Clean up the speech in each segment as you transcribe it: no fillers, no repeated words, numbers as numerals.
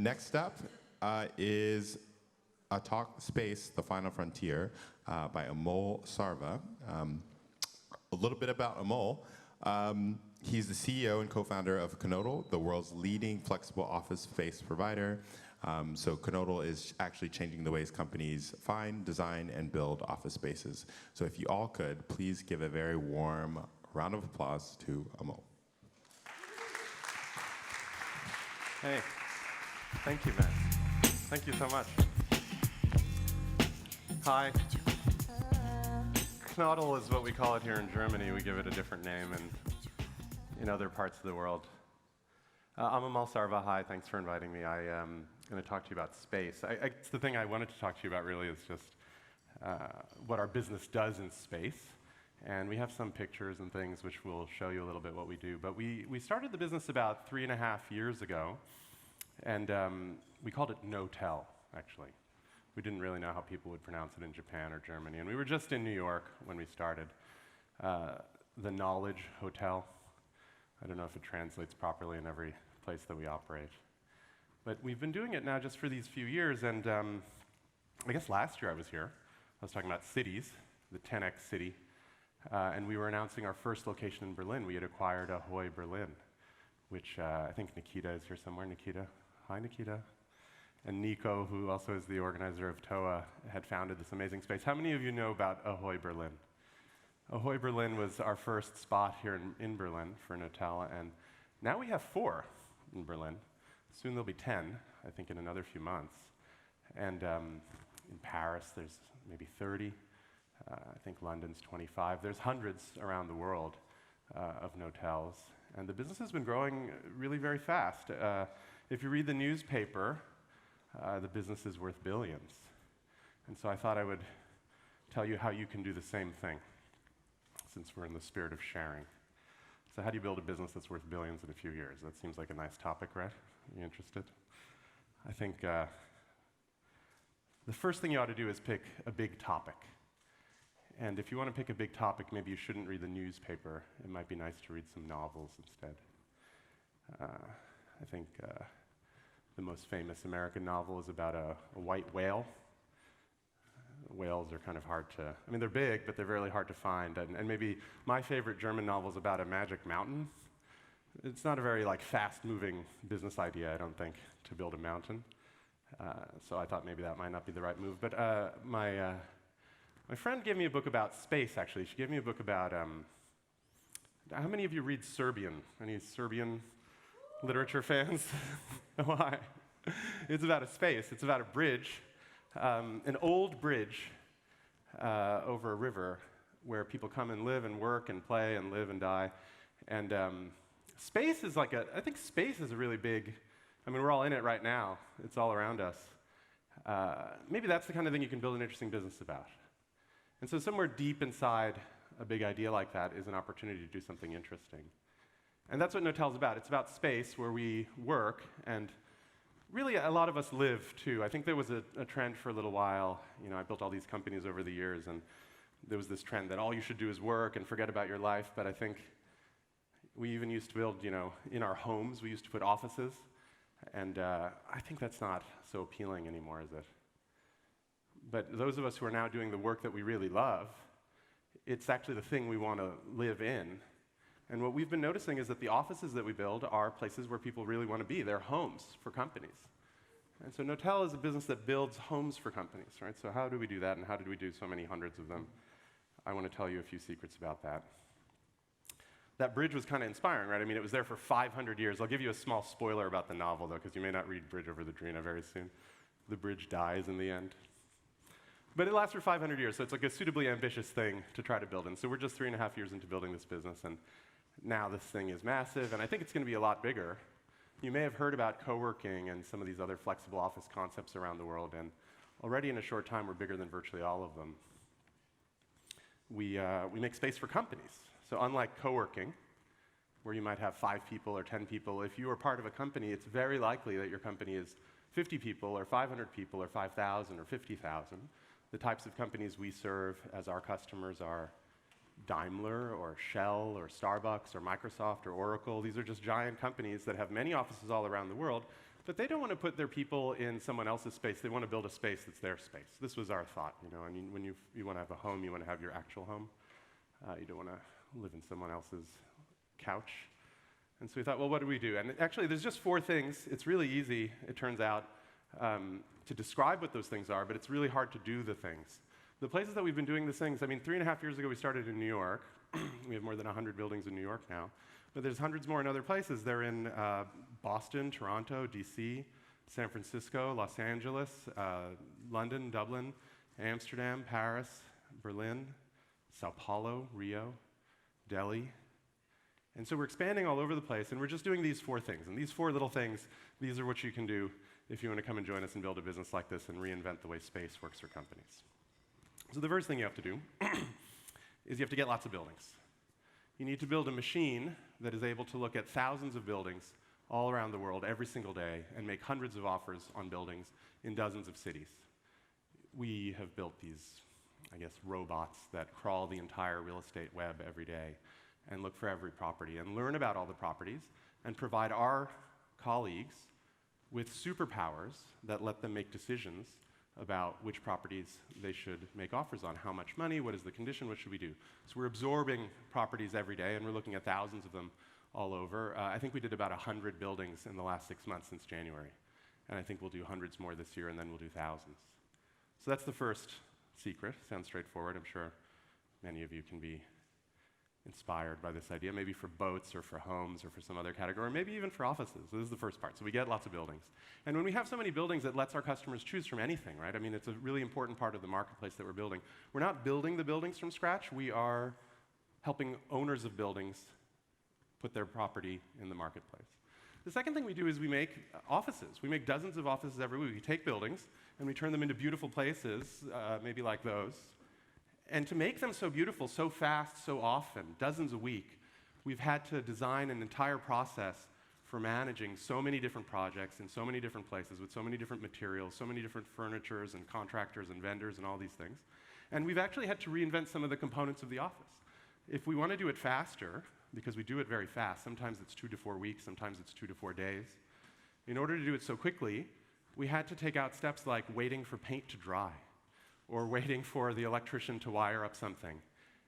Next up is a talk, Space, The Final Frontier, by Amol Sarva. A little bit about Amol. He's the CEO and co-founder of Knotel, the world's leading flexible office space provider. So Knotel is actually changing the ways companies find, design, and build office spaces. So if you all could, please give a very warm round of applause to Amol. Hey, thank you, man. Thank you so much. Hi. Knotel is what we call it here in Germany. We give it a different name in other parts of the world. I'm Amol Sarva. Hi, thanks for inviting me. I'm going to talk to you about space. It's the thing I wanted to talk to you about really is just what our business does in space. And we have some pictures and things which will show you a little bit what we do. But we started the business about 3.5 years ago, and we called it Knotel, actually. We didn't really know how people would pronounce it in Japan or Germany. And we were just in New York when we started. The Knowledge Hotel. I don't know if it translates properly in every place that we operate. But we've been doing it now just for these few years, and I guess last year I was here. I was talking about cities, the 10x city. And we were announcing our first location in Berlin. We had acquired Ahoy Berlin, which I think Nikita is here somewhere. Nikita. Hi, Nikita. And Nico, who also is the organizer of TOA, had founded this amazing space. How many of you know about Ahoy Berlin? Ahoy Berlin was our first spot here in Berlin for Knotel, and now we have 4 in Berlin. Soon there'll be 10, I think in another few months. And in Paris, there's maybe 30. I think London's 25. There's hundreds around the world of Knotels. And the business has been growing really very fast. If you read the newspaper, the business is worth billions. And so I thought I would tell you how you can do the same thing, since we're in the spirit of sharing. So how do you build a business that's worth billions in a few years? That seems like a nice topic, right? Are you interested? I think the first thing you ought to do is pick a big topic. And if you want to pick a big topic, maybe you shouldn't read the newspaper. It might be nice to read some novels instead. I think the most famous American novel is about a white whale. Whales are kind of hard to, I mean, they're big, but they're really hard to find. And maybe my favorite German novel is about a magic mountain. It's not a very fast-moving business idea, I don't think, to build a mountain. So I thought maybe that might not be the right move. But my friend gave me a book about space, actually. She gave me a book about, how many of you read Serbian? Any Serbian literature fans? Why? It's about a space. It's about a bridge, an old bridge over a river where people come and live and work and play and live and die. And space is I think space is a really big, I mean, we're all in it right now. It's all around us. Maybe that's the kind of thing you can build an interesting business about. And so somewhere deep inside a big idea like that is an opportunity to do something interesting. And that's what Knotel's about. It's about space where we work, and really a lot of us live too. I think there was a trend for a little while. You know, I built all these companies over the years, and there was this trend that all you should do is work and forget about your life. But I think we even used to build, in our homes, we used to put offices. And I think that's not so appealing anymore, is it? But those of us who are now doing the work that we really love, it's actually the thing we want to live in. And what we've been noticing is that the offices that we build are places where people really want to be. They're homes for companies. And so Knotel is a business that builds homes for companies, right? So how do we do that, and how did we do so many hundreds of them? I want to tell you a few secrets about that. That bridge was kind of inspiring, right? I mean, it was there for 500 years. I'll give you a small spoiler about the novel, though, because you may not read Bridge over the Drina very soon. The bridge dies in the end. But it lasts for 500 years, so it's like a suitably ambitious thing to try to build. And so we're just 3.5 years into building this business, and now this thing is massive, and I think it's going to be a lot bigger. You may have heard about co-working and some of these other flexible office concepts around the world, and already in a short time, we're bigger than virtually all of them. We make space for companies. So unlike co-working, where you might have 5 people or 10 people, if you are part of a company, it's very likely that your company is 50 people or 500 people or 5,000 or 50,000. The types of companies we serve as our customers are Daimler or Shell or Starbucks or Microsoft or Oracle. These are just giant companies that have many offices all around the world, But they don't want to put their people in someone else's space. They want to build a space that's their space. This was our thought, you know. I mean, when you want to have a home, you want to have your actual home. You don't want to live in someone else's couch. And so we thought, well, what do we do? And actually, there's just 4 things. It's really easy, it turns out, to describe what those things are, but it's really hard to do the things. The places that we've been doing these things, I mean, 3.5 years ago, we started in New York. We have more than 100 buildings in New York now. But there's hundreds more in other places. They're in Boston, Toronto, DC, San Francisco, Los Angeles, London, Dublin, Amsterdam, Paris, Berlin, Sao Paulo, Rio, Delhi. And so we're expanding all over the place, and we're just doing these 4 things. And these 4 little things, these are what you can do if you want to come and join us and build a business like this and reinvent the way space works for companies. So the first thing you have to do is you have to get lots of buildings. You need to build a machine that is able to look at thousands of buildings all around the world every single day and make hundreds of offers on buildings in dozens of cities. We have built these, I guess, robots that crawl the entire real estate web every day and look for every property and learn about all the properties and provide our colleagues with superpowers that let them make decisions about which properties they should make offers on, how much money, what is the condition, what should we do. So we're absorbing properties every day, and we're looking at thousands of them all over. I think we did about 100 buildings in the last 6 months since January, and I think we'll do hundreds more this year, and then we'll do thousands. So that's the first secret. Sounds straightforward. I'm sure many of you can be inspired by this idea, maybe for boats or for homes or for some other category, or maybe even for offices. So this is the first part. So we get lots of buildings. And when we have so many buildings, it lets our customers choose from anything, right? I mean, it's a really important part of the marketplace that we're building. We're not building the buildings from scratch. We are helping owners of buildings put their property in the marketplace. The second thing we do is we make offices. We make dozens of offices every week. We take buildings and we turn them into beautiful places, maybe like those. And to make them so beautiful, so fast, so often, dozens a week, we've had to design an entire process for managing so many different projects in so many different places with so many different materials, so many different furnitures and contractors and vendors and all these things. And we've actually had to reinvent some of the components of the office. If we want to do it faster, because we do it very fast, sometimes it's 2 to 4 weeks, sometimes it's 2 to 4 days. In order to do it so quickly, we had to take out steps like waiting for paint to dry, or waiting for the electrician to wire up something,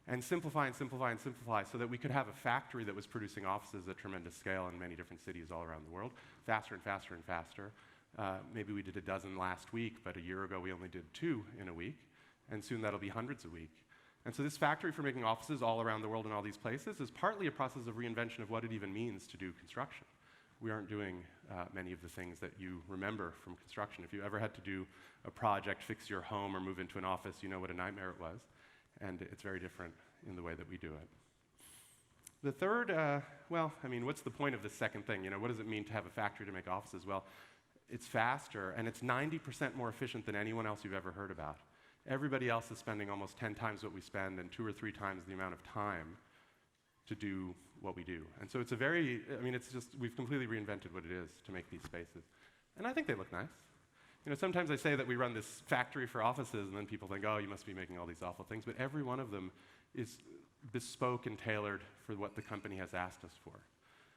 and simplify and simplify and simplify so that we could have a factory that was producing offices at tremendous scale in many different cities all around the world, faster and faster and faster. Maybe we did a dozen last week, but a year ago we only did 2 in a week, and soon that'll be hundreds a week. And so this factory for making offices all around the world in all these places is partly a process of reinvention of what it even means to do construction. We aren't doing many of the things that you remember from construction. If you ever had to do a project, fix your home, or move into an office, you know what a nightmare it was. And it's very different in the way that we do it. The third, well, I mean, what's the point of this second thing? You know, what does it mean to have a factory to make offices? Well, it's faster, and it's 90% more efficient than anyone else you've ever heard about. Everybody else is spending almost 10 times what we spend and 2 or 3 times the amount of time to do what we do. And so it's a very, I mean, it's just, we've completely reinvented what it is to make these spaces. And I think they look nice. You know, sometimes I say that we run this factory for offices, and then people think, oh, you must be making all these awful things. But every one of them is bespoke and tailored for what the company has asked us for.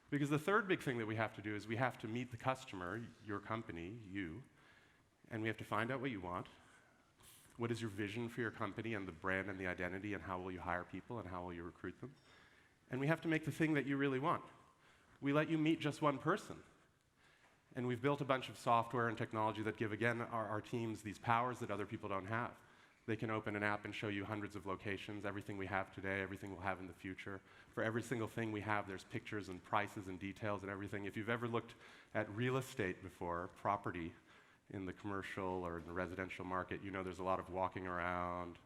Because the third big thing that we have to do is we have to meet the customer, your company, you, and we have to find out what you want. What is your vision for your company and the brand and the identity, and how will you hire people and how will you recruit them? And we have to make the thing that you really want. We let you meet just one person. And we've built a bunch of software and technology that give, again, our teams these powers that other people don't have. They can open an app and show you hundreds of locations, everything we have today, everything we'll have in the future. For every single thing we have, there's pictures and prices and details and everything. If you've ever looked at real estate before, property in the commercial or in the residential market, you know there's a lot of walking around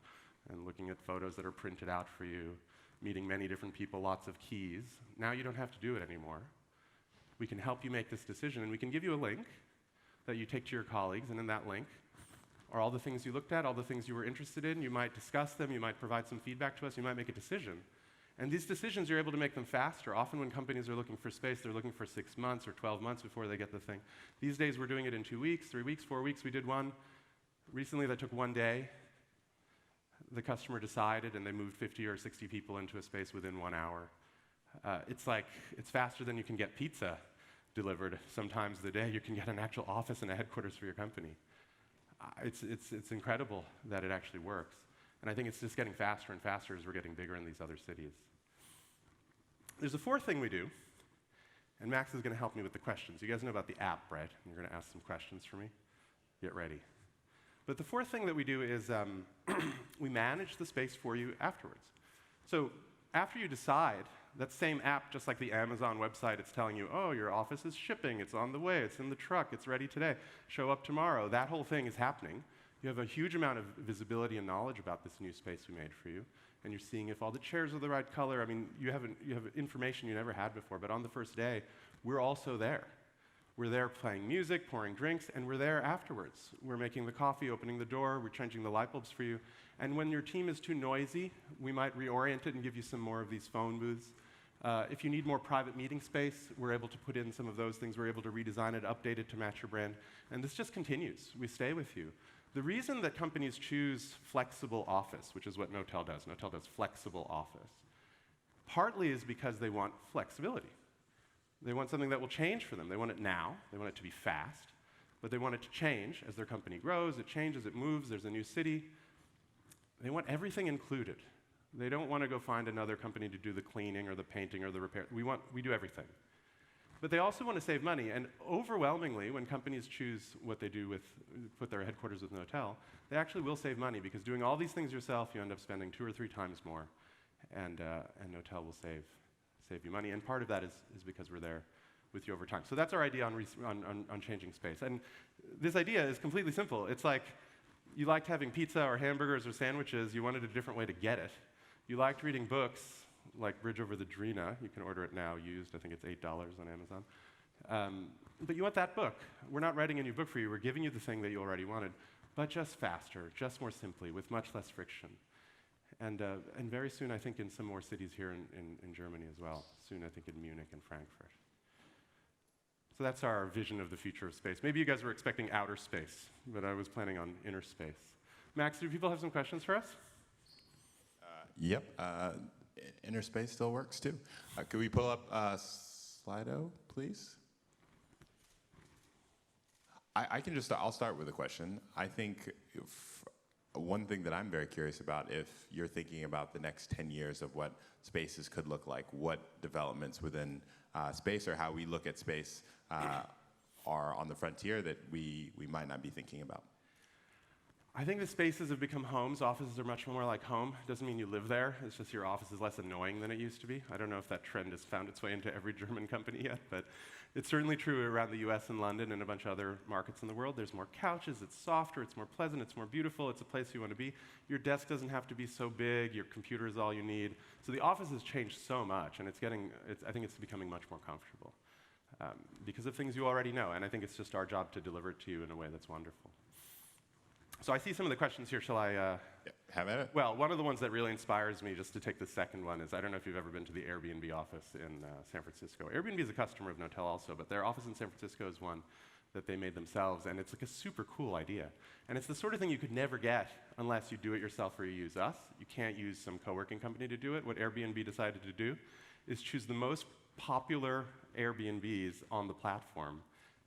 and looking at photos that are printed out for you, meeting many different people, lots of keys. Now you don't have to do it anymore. We can help you make this decision, and we can give you a link that you take to your colleagues, and in that link are all the things you looked at, all the things you were interested in. You might discuss them, you might provide some feedback to us, you might make a decision. And these decisions, you're able to make them faster. Often when companies are looking for space, they're looking for 6 months or 12 months before they get the thing. These days, we're doing it in 2 weeks, 3 weeks, 4 weeks. We did one recently that took 1 day. The customer decided, and they moved 50 or 60 people into a space within 1 hour. It's faster than you can get pizza delivered. Sometimes the day you can get an actual office and a headquarters for your company. It's incredible that it actually works. And I think it's just getting faster and faster as we're getting bigger in these other cities. There's a fourth thing we do, and Max is going to help me with the questions. You guys know about the app, right? You're going to ask some questions for me. Get ready. But the fourth thing that we do is we manage the space for you afterwards. So after you decide, that same app, just like the Amazon website, it's telling you, oh, your office is shipping, it's on the way, it's in the truck, it's ready today, show up tomorrow. That whole thing is happening. You have a huge amount of visibility and knowledge about this new space we made for you. And you're seeing if all the chairs are the right color. I mean, you have information you never had before, but on the first day, we're also there. We're there playing music, pouring drinks, and we're there afterwards. We're making the coffee, opening the door, we're changing the light bulbs for you. And when your team is too noisy, we might reorient it and give you some more of these phone booths. If you need more private meeting space, we're able to put in some of those things. We're able to redesign it, update it to match your brand. And this just continues. We stay with you. The reason that companies choose flexible office, which is what Knotel does flexible office, partly is because they want flexibility. They want something that will change for them. They want it now. They want it to be fast. But they want it to change as their company grows. It changes, it moves, there's a new city. They want everything included. They don't want to go find another company to do the cleaning or the painting or the repair. We do everything. But they also want to save money, and overwhelmingly, when companies choose what they do put their headquarters with Knotel, they actually will save money, because doing all these things yourself, you end up spending 2 or 3 times more, and Knotel will save you money, and part of that is because we're there with you over time. So that's our idea on changing space, and this idea is completely simple. It's like you liked having pizza or hamburgers or sandwiches, you wanted a different way to get it. You liked reading books, like Bridge Over the Drina. You can order it now used. I think it's $8 on Amazon. But you want that book. We're not writing a new book for you. We're giving you the thing that you already wanted, but just faster, just more simply, with much less friction. And very soon, I think, in some more cities here in Germany as well. Soon, I think, in Munich and Frankfurt. So that's our vision of the future of space. Maybe you guys were expecting outer space, but I was planning on inner space. Max, do people have some questions for us? Yep. Inner space still works too. Could we pull up Slido, please? I'll start with a question. I think one thing that I'm very curious about, if you're thinking about the next 10 years of what spaces could look like, what developments within space or how we look at space are on the frontier that we might not be thinking about. I think the spaces have become homes. Offices are much more like home. It doesn't mean you live there. It's just your office is less annoying than it used to be. I don't know if that trend has found its way into every German company yet, but it's certainly true around the US and London and a bunch of other markets in the world. There's more couches, it's softer, it's more pleasant, it's more beautiful, it's a place you want to be. Your desk doesn't have to be so big, your computer is all you need. So the office has changed so much, and I think it's becoming much more comfortable because of things you already know, and I think it's just our job to deliver it to you in a way that's wonderful. So I see some of the questions here. Shall I? Have at it. Well, one of the ones that really inspires me, just to take the second one, is I don't know if you've ever been to the Airbnb office in San Francisco. Airbnb is a customer of Knotel also, but their office in San Francisco is one that they made themselves, and it's like a super cool idea. And it's the sort of thing you could never get unless you do it yourself or you use us. You can't use some co-working company to do it. What Airbnb decided to do is choose the most popular Airbnbs on the platform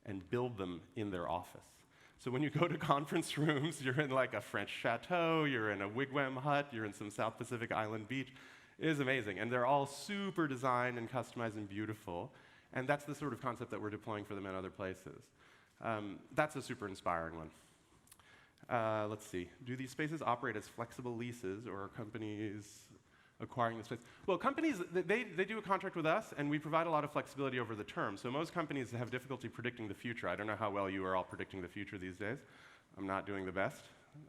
and build them in their office. So when you go to conference rooms, you're in like a French chateau, you're in a wigwam hut, you're in some South Pacific island beach. It is amazing. And they're all super designed and customized and beautiful. And that's the sort of concept that we're deploying for them in other places. That's a super inspiring one. Let's see. Do these spaces operate as flexible leases, or are companies acquiring the space? Well, companies, they do a contract with us, and we provide a lot of flexibility over the term. So most companies have difficulty predicting the future. I don't know how well you are all predicting the future these days. I'm not doing the best.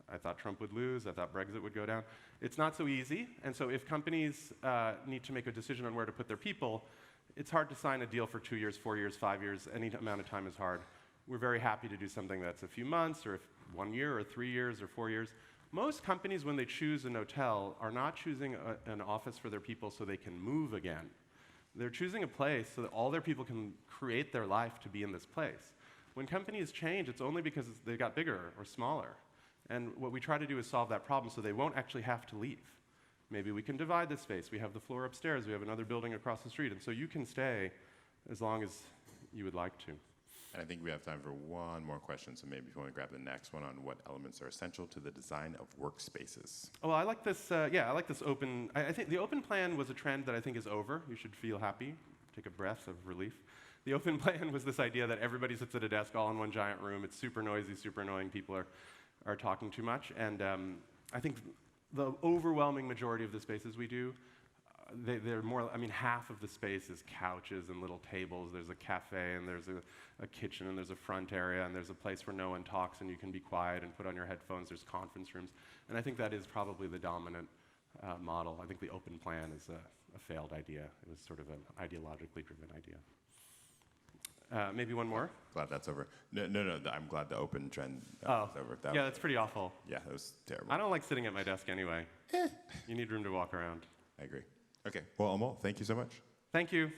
I thought Trump would lose. I thought Brexit would go down. It's not so easy. And so if companies need to make a decision on where to put their people, it's hard to sign a deal for 2 years, 4 years, 5 years. Any amount of time is hard. We're very happy to do something that's a few months, or 1 year, or 3 years, or 4 years. Most companies, when they choose a Knotel, are not choosing an office for their people so they can move again. They're choosing a place so that all their people can create their life to be in this place. When companies change, it's only because they got bigger or smaller. And what we try to do is solve that problem so they won't actually have to leave. Maybe we can divide the space. We have the floor upstairs. We have another building across the street. And so you can stay as long as you would like to. And I think we have time for one more question, so maybe if you want to grab the next one on what elements are essential to the design of workspaces. Well, I like this, I like this open, I think the open plan was a trend that I think is over. You should feel happy, take a breath of relief. The open plan was this idea that everybody sits at a desk all in one giant room. It's super noisy, super annoying. People are talking too much. And I think the overwhelming majority of the spaces we do, they're more, I mean, half of the space is couches and little tables. There's a cafe, and there's a kitchen, and there's a front area, and there's a place where no one talks, and you can be quiet and put on your headphones. There's conference rooms. And I think that is probably the dominant model. I think the open plan is a failed idea. It was sort of an ideologically driven idea. Maybe one more? Glad that's over. No, I'm glad the open trend is over. Yeah, that's pretty awful. Yeah, it was terrible. I don't like sitting at my desk anyway. You need room to walk around. I agree. Okay, well, Amol, thank you so much. Thank you.